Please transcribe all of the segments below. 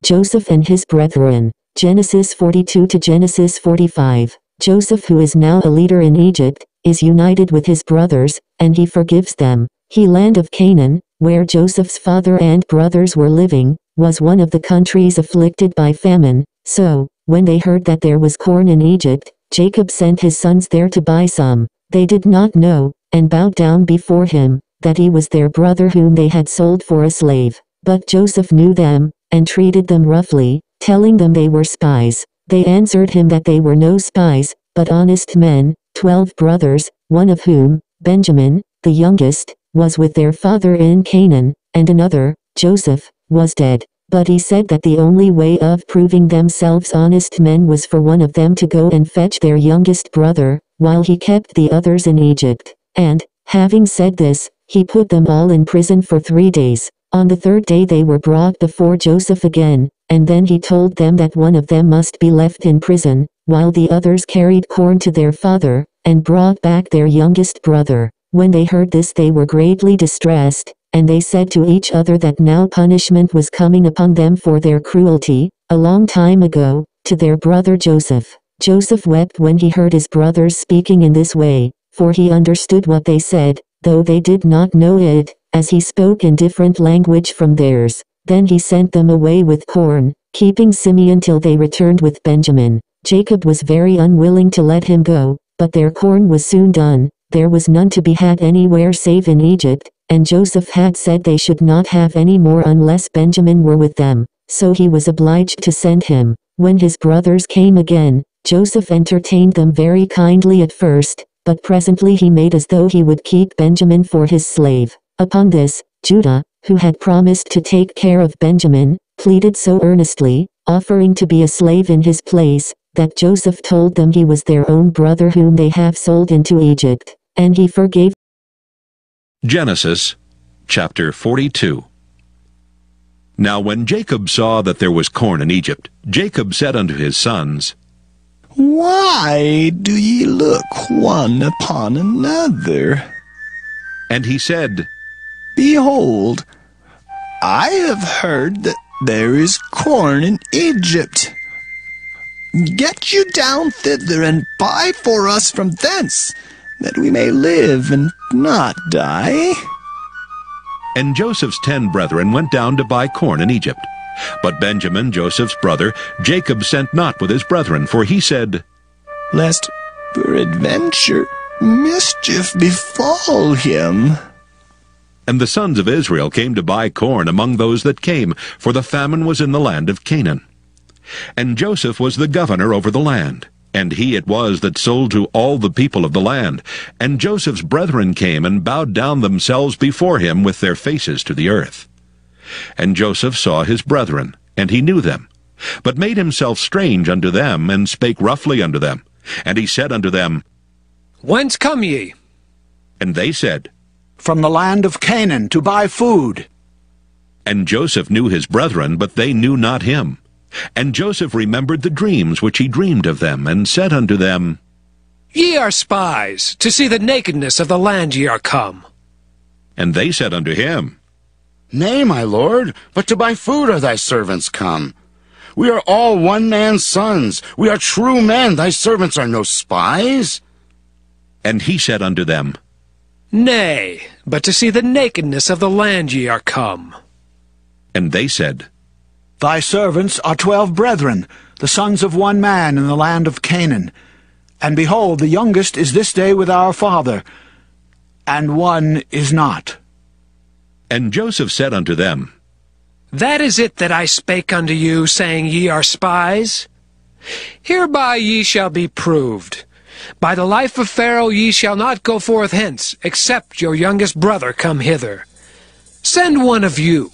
Joseph and his brethren. Genesis 42 to Genesis 45. Joseph, who is now a leader in Egypt, is united with his brothers, and he forgives them. He land of Canaan, where Joseph's father and brothers were living, was one of the countries afflicted by famine. So, when they heard that there was corn in Egypt, Jacob sent his sons there to buy some. They did not know, and bowed down before him, that he was their brother whom they had sold for a slave. But Joseph knew them, and treated them roughly, telling them they were spies. They answered him that they were no spies, but honest men, 12 brothers, one of whom, Benjamin, the youngest, was with their father in Canaan, and another, Joseph, was dead. But he said that the only way of proving themselves honest men was for one of them to go and fetch their youngest brother, while he kept the others in Egypt. And, having said this, he put them all in prison for 3 days. On the third day they were brought before Joseph again, and then he told them that one of them must be left in prison, while the others carried corn to their father, and brought back their youngest brother. When they heard this they were greatly distressed, and they said to each other that now punishment was coming upon them for their cruelty, a long time ago, to their brother Joseph. Joseph wept when he heard his brothers speaking in this way, for he understood what they said, though they did not know it, as he spoke in different language from theirs. Then he sent them away with corn, keeping Simeon till they returned with Benjamin. Jacob was very unwilling to let him go, but their corn was soon done. There was none to be had anywhere save in Egypt, and Joseph had said they should not have any more unless Benjamin were with them, so he was obliged to send him. When his brothers came again, Joseph entertained them very kindly at first, but presently he made as though he would keep Benjamin for his slave. Upon this, Judah, who had promised to take care of Benjamin, pleaded so earnestly, offering to be a slave in his place, that Joseph told them he was their own brother whom they have sold into Egypt, and he forgave. Genesis chapter 42. Now when Jacob saw that there was corn in Egypt, Jacob said unto his sons, Why do ye look one upon another? And he said, Behold, I have heard that there is corn in Egypt. Get you down thither and buy for us from thence, that we may live and not die. And Joseph's 10 brethren went down to buy corn in Egypt. But Benjamin, Joseph's brother, Jacob sent not with his brethren, for he said, Lest peradventure mischief befall him. And the sons of Israel came to buy corn among those that came, for the famine was in the land of Canaan. And Joseph was the governor over the land, and he it was that sold to all the people of the land. And Joseph's brethren came and bowed down themselves before him with their faces to the earth. And Joseph saw his brethren, and he knew them, but made himself strange unto them, and spake roughly unto them. And he said unto them, Whence come ye? And they said, From the land of Canaan, to buy food. And Joseph knew his brethren, but they knew not him. And Joseph remembered the dreams which he dreamed of them, and said unto them, Ye are spies, to see the nakedness of the land ye are come. And they said unto him, Nay, my lord, but to buy food are thy servants come. We are all one man's sons. We are true men. Thy servants are no spies. And he said unto them, Nay, but to see the nakedness of the land ye are come. And they said, Thy servants are 12 brethren, the sons of one man in the land of Canaan. And behold, the youngest is this day with our father, and one is not. And Joseph said unto them, That is it that I spake unto you, saying, Ye are spies? Hereby ye shall be proved. By the life of Pharaoh ye shall not go forth hence, except your youngest brother come hither. Send one of you,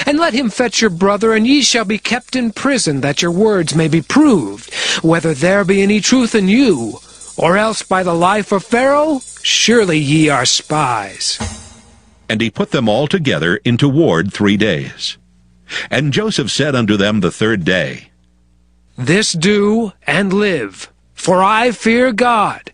and let him fetch your brother, and ye shall be kept in prison, that your words may be proved, whether there be any truth in you, or else by the life of Pharaoh, surely ye are spies. And he put them all together into ward 3 days. And Joseph said unto them the 3rd day, This do, and live, for I fear God.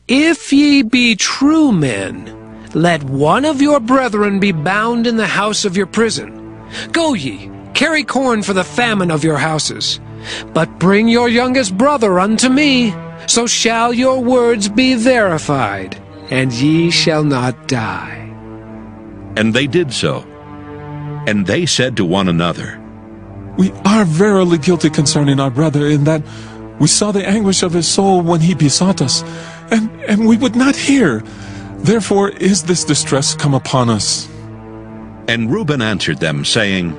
If ye be true men, let one of your brethren be bound in the house of your prison. Go ye, carry corn for the famine of your houses. But bring your youngest brother unto me, so shall your words be verified, and ye shall not die. And they did so. And they said to one another, We are verily guilty concerning our brother, in that we saw the anguish of his soul when he besought us, and we would not hear. Therefore is this distress come upon us. And Reuben answered them, saying,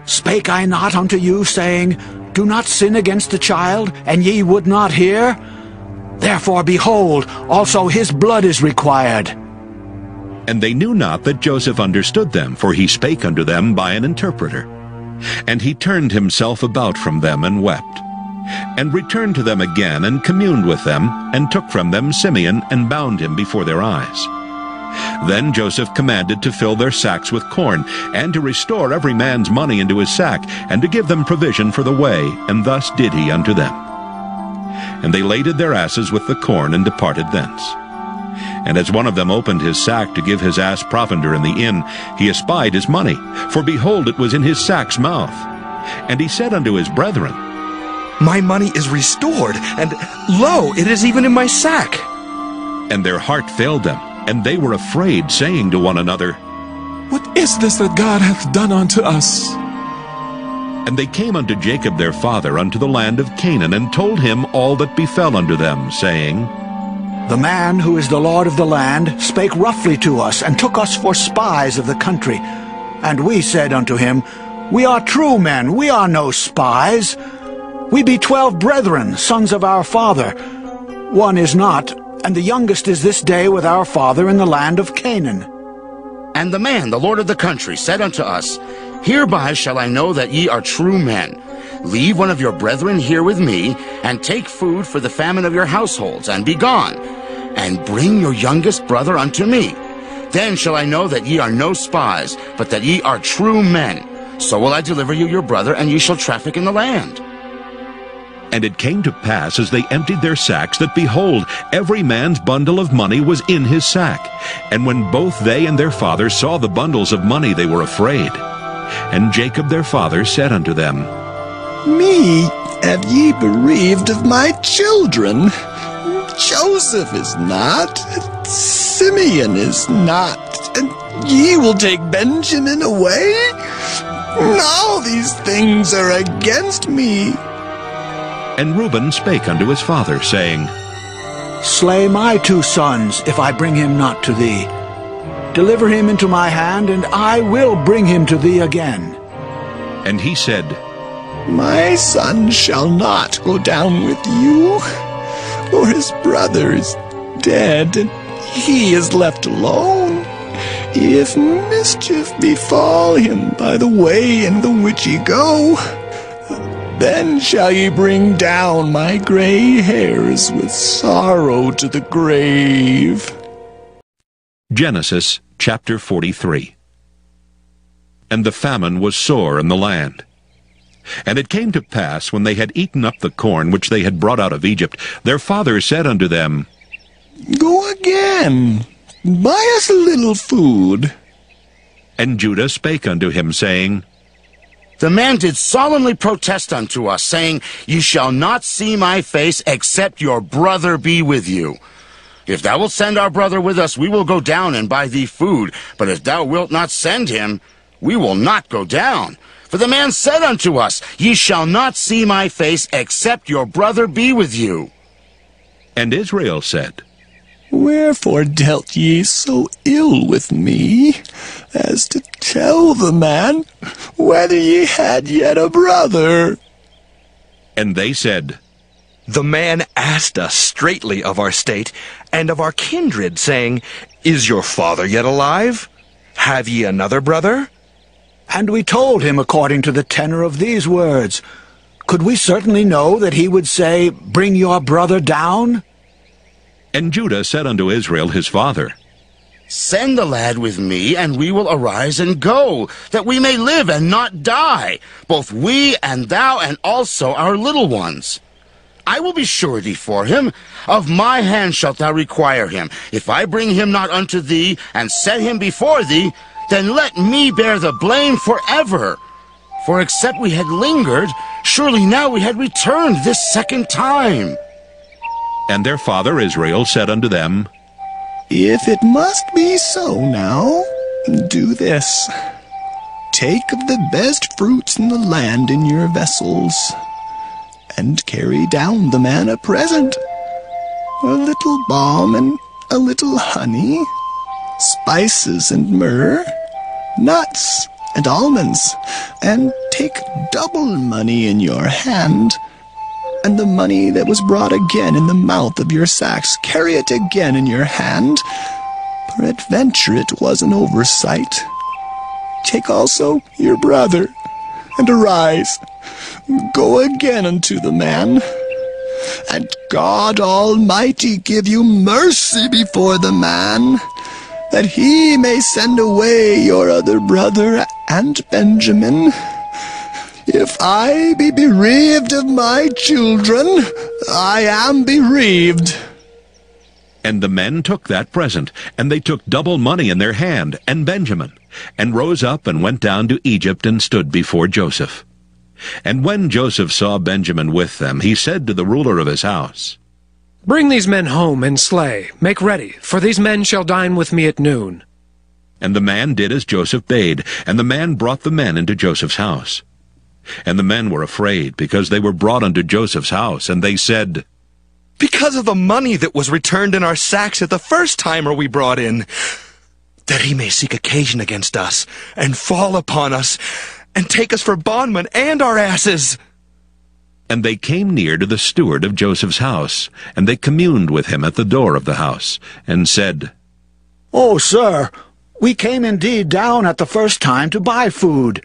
Spake I not unto you, saying, Do not sin against the child, and ye would not hear? Therefore, behold, also his blood is required. And they knew not that Joseph understood them, for he spake unto them by an interpreter. And he turned himself about from them, and wept, and returned to them again, and communed with them, and took from them Simeon, and bound him before their eyes. Then Joseph commanded to fill their sacks with corn, and to restore every man's money into his sack, and to give them provision for the way, and thus did he unto them. And they laded their asses with the corn, and departed thence. And as one of them opened his sack to give his ass provender in the inn, he espied his money, for behold, it was in his sack's mouth. And he said unto his brethren, My money is restored, and lo, it is even in my sack. And their heart failed them, and they were afraid, saying to one another, What is this that God hath done unto us? And they came unto Jacob their father unto the land of Canaan, and told him all that befell unto them, saying, The man who is the Lord of the land spake roughly to us, and took us for spies of the country. And we said unto him, We are true men, we are no spies. We be 12 brethren, sons of our father. One is not, and the youngest is this day with our father in the land of Canaan. And the man, the lord of the country, said unto us, Hereby shall I know that ye are true men. Leave one of your brethren here with me, and take food for the famine of your households, and be gone. And bring your youngest brother unto me. Then shall I know that ye are no spies, but that ye are true men. So will I deliver you your brother, and ye shall traffic in the land. And it came to pass, as they emptied their sacks, that, behold, every man's bundle of money was in his sack. And when both they and their father saw the bundles of money, they were afraid. And Jacob their father said unto them, Me have ye bereaved of my children. Joseph is not, Simeon is not, and ye will take Benjamin away? All these things are against me. And Reuben spake unto his father, saying, Slay my 2 sons, if I bring him not to thee. Deliver him into my hand, and I will bring him to thee again. And he said, My son shall not go down with you, for his brother is dead, and he is left alone. If mischief befall him by the way in the which ye go, then shall ye bring down my gray hairs with sorrow to the grave. Genesis chapter 43. And the famine was sore in the land. And it came to pass, when they had eaten up the corn which they had brought out of Egypt, their father said unto them, Go again, buy us a little food. And Judah spake unto him, saying, The man did solemnly protest unto us, saying, Ye shall not see my face, except your brother be with you. If thou wilt send our brother with us, we will go down and buy thee food. But if thou wilt not send him, we will not go down. For the man said unto us, Ye shall not see my face, except your brother be with you. And Israel said, Wherefore dealt ye so ill with me, as to tell the man whether ye had yet a brother? And they said, The man asked us straitly of our state, and of our kindred, saying, Is your father yet alive? Have ye another brother? And we told him according to the tenor of these words. Could we certainly know that he would say, Bring your brother down? And Judah said unto Israel his father, Send the lad with me, and we will arise and go, that we may live and not die, both we and thou, and also our little ones. I will be surety for him. Of my hand shalt thou require him. If I bring him not unto thee, and set him before thee, then let me bear the blame forever. For except we had lingered, surely now we had returned this second time. And their father Israel said unto them, If it must be so now, do this. Take of the best fruits in the land in your vessels, and carry down the man a present, a little balm and a little honey, spices and myrrh, nuts and almonds, and take double money in your hand, and the money that was brought again in the mouth of your sacks, carry it again in your hand. Peradventure it was an oversight. Take also your brother, and arise, go again unto the man, and God Almighty give you mercy before the man, that he may send away your other brother and Benjamin. If I be bereaved of my children, I am bereaved. And the men took that present, and they took double money in their hand, and Benjamin, and rose up and went down to Egypt and stood before Joseph. And when Joseph saw Benjamin with them, he said to the ruler of his house, Bring these men home and slay. Make ready, for these men shall dine with me at noon. And the man did as Joseph bade, and the man brought the men into Joseph's house. And the men were afraid, because they were brought unto Joseph's house, and they said, Because of the money that was returned in our sacks at the first time are we brought in, that he may seek occasion against us, and fall upon us, and take us for bondmen and our asses. And they came near to the steward of Joseph's house, and they communed with him at the door of the house, and said, "O sir, we came indeed down at the first time to buy food.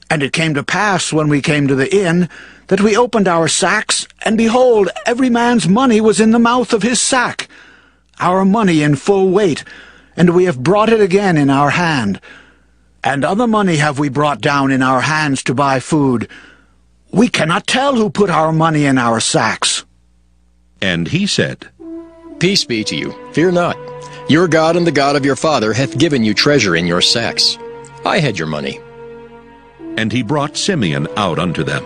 And it came to pass, when we came to the inn, that we opened our sacks, and behold, every man's money was in the mouth of his sack, our money in full weight, and we have brought it again in our hand. And other money have we brought down in our hands to buy food. We cannot tell who put our money in our sacks." And he said, Peace be to you. Fear not. Your God and the God of your father hath given you treasure in your sacks. I had your money. And he brought Simeon out unto them.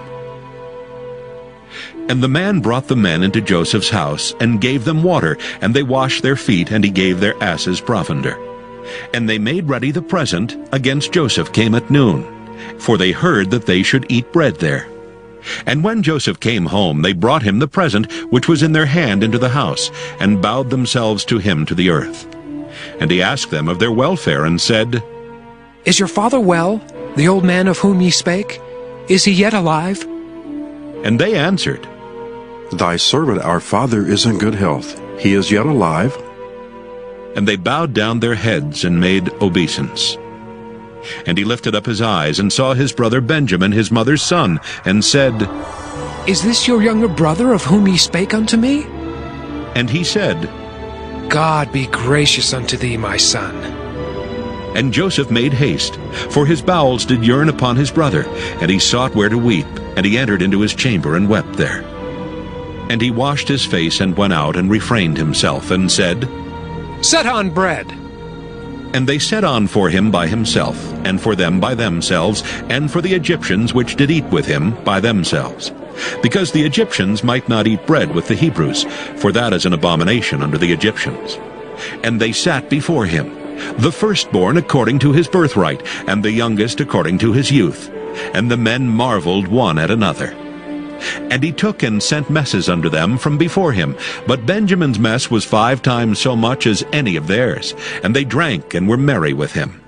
And the man brought the men into Joseph's house, and gave them water, and they washed their feet, and he gave their asses provender. And they made ready the present against Joseph came at noon, for they heard that they should eat bread there. And when Joseph came home, they brought him the present which was in their hand into the house, and bowed themselves to him to the earth. And he asked them of their welfare, and said, Is your father well, the old man of whom ye spake? Is he yet alive? And they answered, Thy servant our father is in good health. He is yet alive. And they bowed down their heads and made obeisance. And he lifted up his eyes, and saw his brother Benjamin, his mother's son, and said, Is this your younger brother of whom ye spake unto me? And he said, God be gracious unto thee, my son. And Joseph made haste, for his bowels did yearn upon his brother, and he sought where to weep, and he entered into his chamber and wept there. And he washed his face and went out and refrained himself, and said, Set on bread. And they set on for him by himself, and for them by themselves, and for the Egyptians which did eat with him by themselves, because the Egyptians might not eat bread with the Hebrews, for that is an abomination unto the Egyptians. And they sat before him, the firstborn according to his birthright, and the youngest according to his youth. And the men marveled one at another. And he took and sent messes unto them from before him. But Benjamin's mess was 5 times so much as any of theirs. And they drank and were merry with him.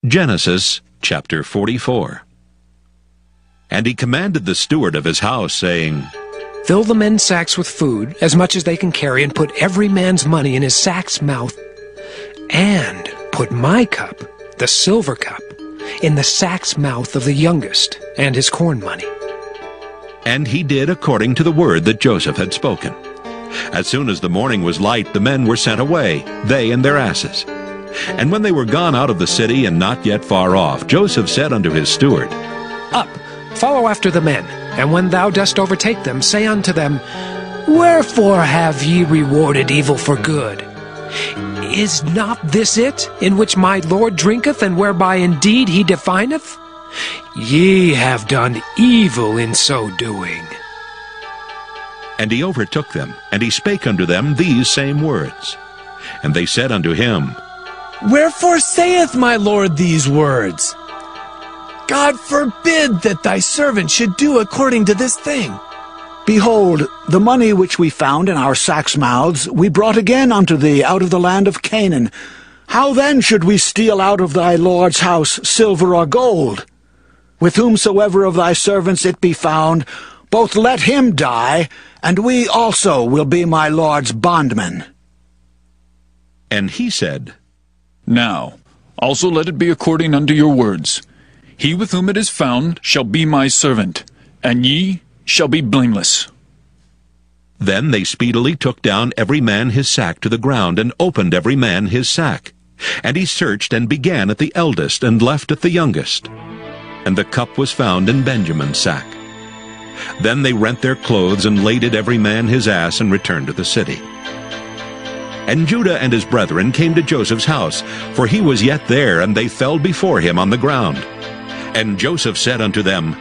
Genesis chapter 44. And he commanded the steward of his house, saying, Fill the men's sacks with food, as much as they can carry, and put every man's money in his sack's mouth. And put my cup, the silver cup, in the sack's mouth of the youngest, and his corn money. And he did according to the word that Joseph had spoken. As soon as the morning was light, the men were sent away, they and their asses. And when they were gone out of the city, and not yet far off, Joseph said unto his steward, Up, follow after the men, and when thou dost overtake them, say unto them, Wherefore have ye rewarded evil for good? Is not this it, in which my Lord drinketh, and whereby indeed he defineth? Ye have done evil in so doing. And he overtook them, and he spake unto them these same words. And they said unto him, Wherefore saith my Lord these words? God forbid that thy servant should do according to this thing. Behold, the money which we found in our sacks' mouths we brought again unto thee out of the land of Canaan. How then should we steal out of thy Lord's house silver or gold? With whomsoever of thy servants it be found, both let him die, and we also will be my Lord's bondmen. And he said, Now also let it be according unto your words. He with whom it is found shall be my servant, and ye shall be blameless. Then they speedily took down every man his sack to the ground, and opened every man his sack. And he searched, and began at the eldest, and left at the youngest. And the cup was found in Benjamin's sack. Then they rent their clothes, and laded every man his ass, and returned to the city. And Judah and his brethren came to Joseph's house, for he was yet there, and they fell before him on the ground. And Joseph said unto them,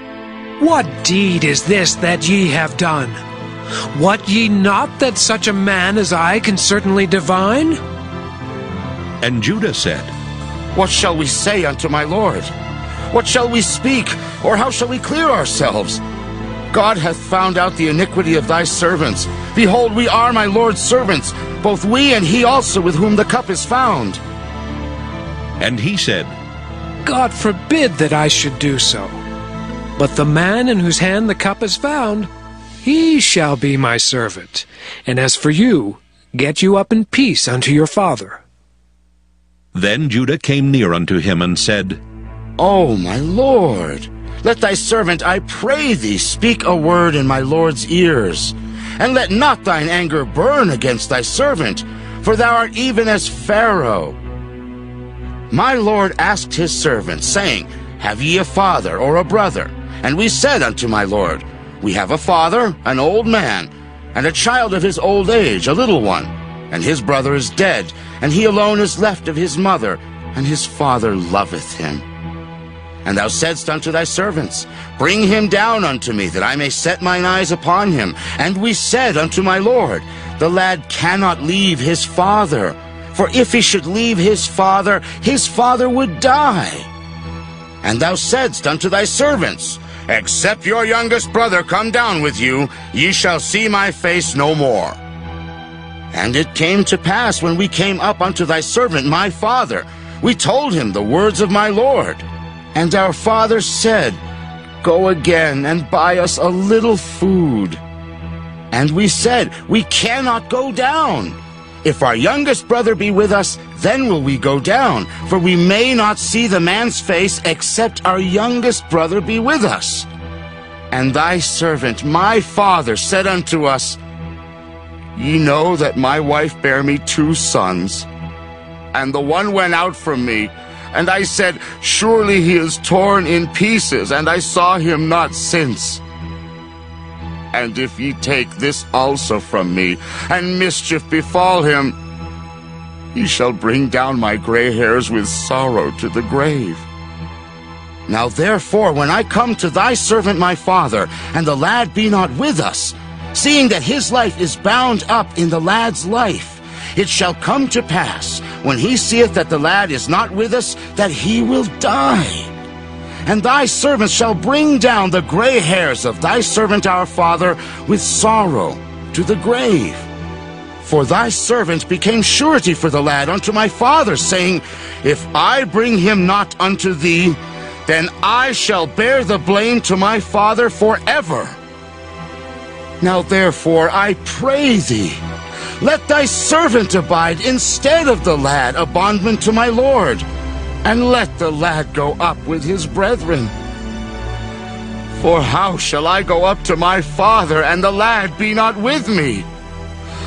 What deed is this that ye have done? Wot ye not that such a man as I can certainly divine? And Judah said, What shall we say unto my Lord? What shall we speak, or how shall we clear ourselves? God hath found out the iniquity of thy servants. Behold, we are my Lord's servants, both we and he also with whom the cup is found. And he said, God forbid that I should do so. But the man in whose hand the cup is found, he shall be my servant. And as for you, get you up in peace unto your father. Then Judah came near unto him, and said, O my Lord, let thy servant, I pray thee, speak a word in my Lord's ears. And let not thine anger burn against thy servant, for thou art even as Pharaoh. My Lord asked his servants, saying, Have ye a father or a brother? And we said unto my Lord, We have a father, an old man, and a child of his old age, a little one. And his brother is dead, and he alone is left of his mother, and his father loveth him. And thou saidst unto thy servants, Bring him down unto me, that I may set mine eyes upon him. And we said unto my Lord, The lad cannot leave his father, for if he should leave his father would die. And thou saidst unto thy servants, Except your youngest brother come down with you, ye shall see my face no more. And it came to pass, when we came up unto thy servant my father, we told him the words of my Lord. And our father said, Go again and buy us a little food. And we said, We cannot go down. If our youngest brother be with us, then will we go down, for we may not see the man's face, except our youngest brother be with us. And thy servant, my father, said unto us, Ye know that my wife bare me 2 sons, and the one went out from me. And I said, Surely he is torn in pieces, and I saw him not since. And if ye take this also from me, and mischief befall him, he shall bring down my gray hairs with sorrow to the grave. Now therefore, when I come to thy servant my father, and the lad be not with us, seeing that his life is bound up in the lad's life, it shall come to pass, when he seeth that the lad is not with us, that he will die. And thy servants shall bring down the gray hairs of thy servant our father with sorrow to the grave. For thy servant became surety for the lad unto my father, saying, If I bring him not unto thee, then I shall bear the blame to my father forever. Now therefore I pray thee, let thy servant abide instead of the lad, a bondman to my Lord, and let the lad go up with his brethren. For how shall I go up to my father, and the lad be not with me?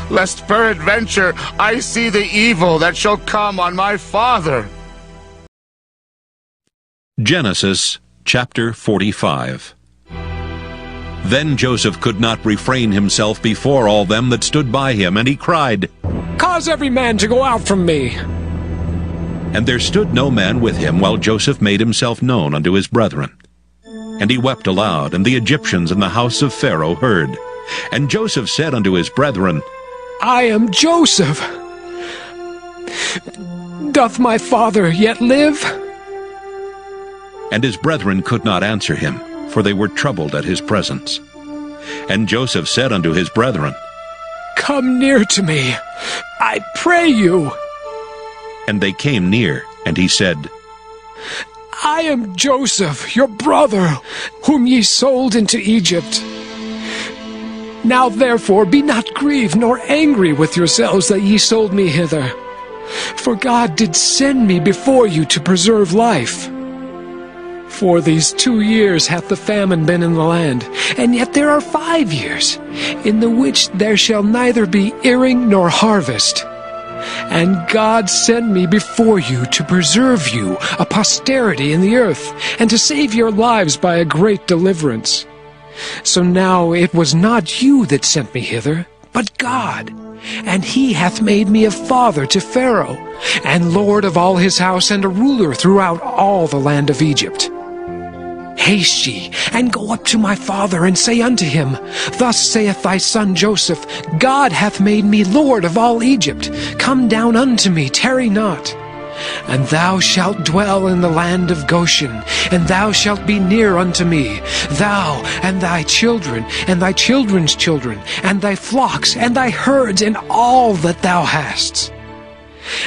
Lest peradventure I see the evil that shall come on my father. Genesis chapter 45. Then Joseph could not refrain himself before all them that stood by him, and he cried, Cause every man to go out from me. And there stood no man with him while Joseph made himself known unto his brethren. And he wept aloud, and the Egyptians in the house of Pharaoh heard. And Joseph said unto his brethren, I am Joseph. Doth my father yet live? And his brethren could not answer him, for they were troubled at his presence. And Joseph said unto his brethren, Come near to me, I pray you. And they came near, and he said, I am Joseph, your brother, whom ye sold into Egypt. Now therefore be not grieved nor angry with yourselves that ye sold me hither. For God did send me before you to preserve life. For these 2 years hath the famine been in the land, and yet there are 5 years, in the which there shall neither be earing nor harvest. And God sent me before you to preserve you a posterity in the earth, and to save your lives by a great deliverance. So now it was not you that sent me hither, but God. And he hath made me a father to Pharaoh, and lord of all his house, and a ruler throughout all the land of Egypt. Haste ye, and go up to my father, and say unto him, Thus saith thy son Joseph, God hath made me lord of all Egypt. Come down unto me, tarry not. And thou shalt dwell in the land of Goshen, and thou shalt be near unto me, thou, and thy children, and thy children's children, and thy flocks, and thy herds, and all that thou hast.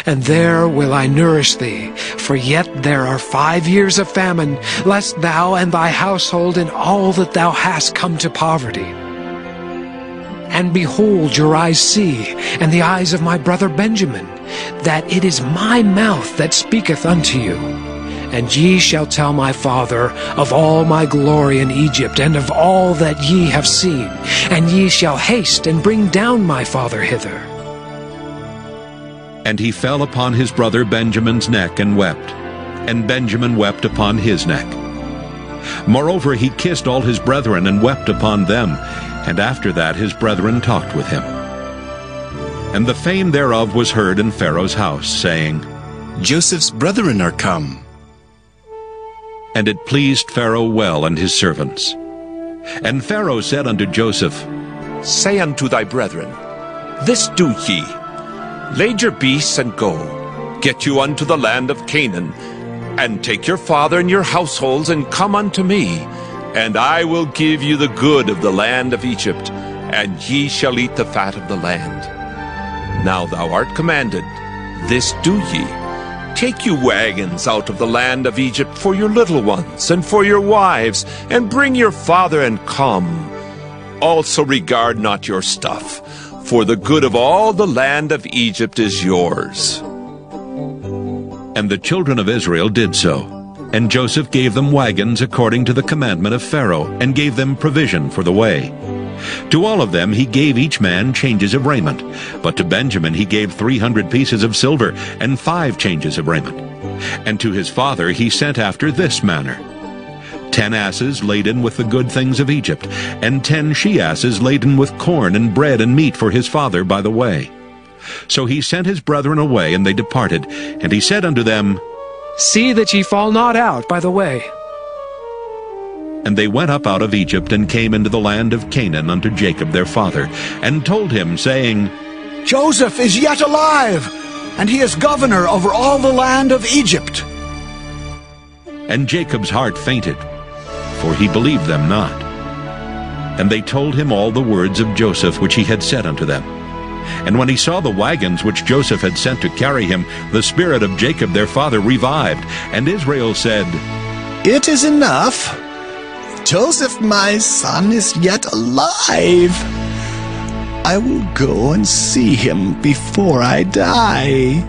And there will I nourish thee, for yet there are 5 years of famine, lest thou and thy household and all that thou hast come to poverty. And behold, your eyes see, and the eyes of my brother Benjamin, that it is my mouth that speaketh unto you. And ye shall tell my father of all my glory in Egypt, and of all that ye have seen, and ye shall haste and bring down my father hither. And he fell upon his brother Benjamin's neck and wept, and Benjamin wept upon his neck. Moreover, he kissed all his brethren and wept upon them, and after that his brethren talked with him. And the fame thereof was heard in Pharaoh's house, saying, Joseph's brethren are come. And it pleased Pharaoh well and his servants. And Pharaoh said unto Joseph, Say unto thy brethren, This do ye, Lade your beasts and go, get you unto the land of Canaan, and take your father and your households, and come unto me, and I will give you the good of the land of Egypt, and ye shall eat the fat of the land. Now thou art commanded, this do ye, take you wagons out of the land of Egypt for your little ones, and for your wives, and bring your father, and come. Also regard not your stuff, for the good of all the land of Egypt is yours. And the children of Israel did so. And Joseph gave them wagons according to the commandment of Pharaoh, and gave them provision for the way. To all of them he gave each man changes of raiment. But to Benjamin he gave 300 pieces of silver, and 5 changes of raiment. And to his father he sent after this manner: 10 asses laden with the good things of Egypt, and 10 she-asses laden with corn and bread and meat for his father by the way. So he sent his brethren away, and they departed. And he said unto them, See that ye fall not out by the way. And they went up out of Egypt, and came into the land of Canaan unto Jacob their father, and told him, saying, Joseph is yet alive, and he is governor over all the land of Egypt. And Jacob's heart fainted, for he believed them not. And they told him all the words of Joseph which he had said unto them. And when he saw the wagons which Joseph had sent to carry him, the spirit of Jacob their father revived. And Israel said, It is enough. Joseph my son is yet alive. I will go and see him before I die.